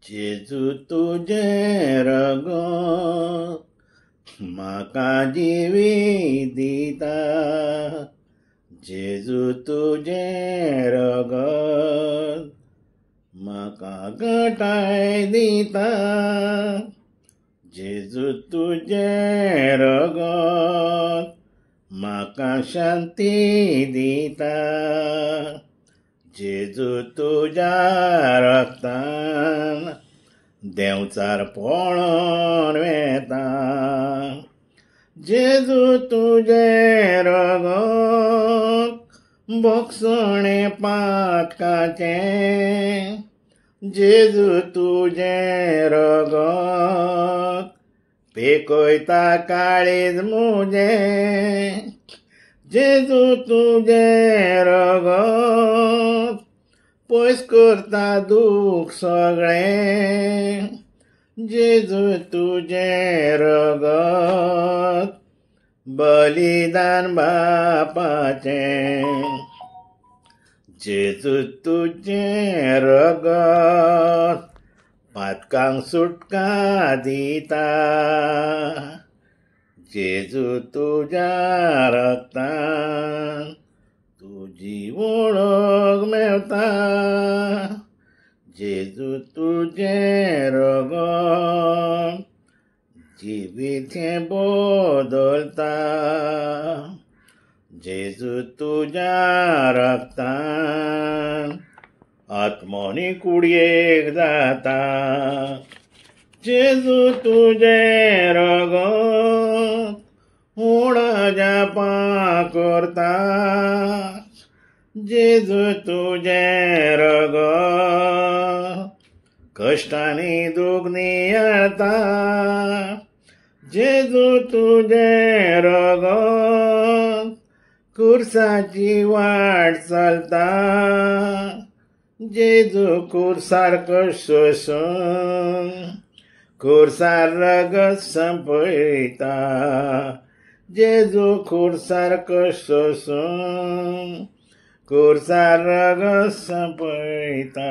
जेजू तुझें रगत म्हाका जिवीत दिता। जेजू तुझें रगत म्हाका घटाय दिता। जेजू तुझें रगत म्हाका शांती दिता। जेजू तुझ्या रक्तान देंवचार पळोवन वेता। जेजू तुझें रगत बोगसणे पातकाचें। जेजू तुझें रगत पेकयता काळीज मुजें। जेजू तुझें रगत पयस करता दूख सगळें। जेजू तुझें रगत बलिदान बापाचें। जेजू तुझें रगत पातकांक सुटका दिता। जेजू तुझ्या रक्तान तुजी वळख मेवता। जेजू तुझें रगत जिवीत हें बदलता। जेजू तुझ्या रक्तान आत्मोनी कुडयेक जाता। जेजू तुझें रगत हुणा जापा करता। जेजू तुझें रगत कश्टांनी दूख नियळता। जेजू तुझें रगत कुर्साची वाट चलता। जेजू कुर्सार सोसून खुर्सार रगत संपयता। जेजू खुर्सार सोसून खुर्सार रगत संपयता।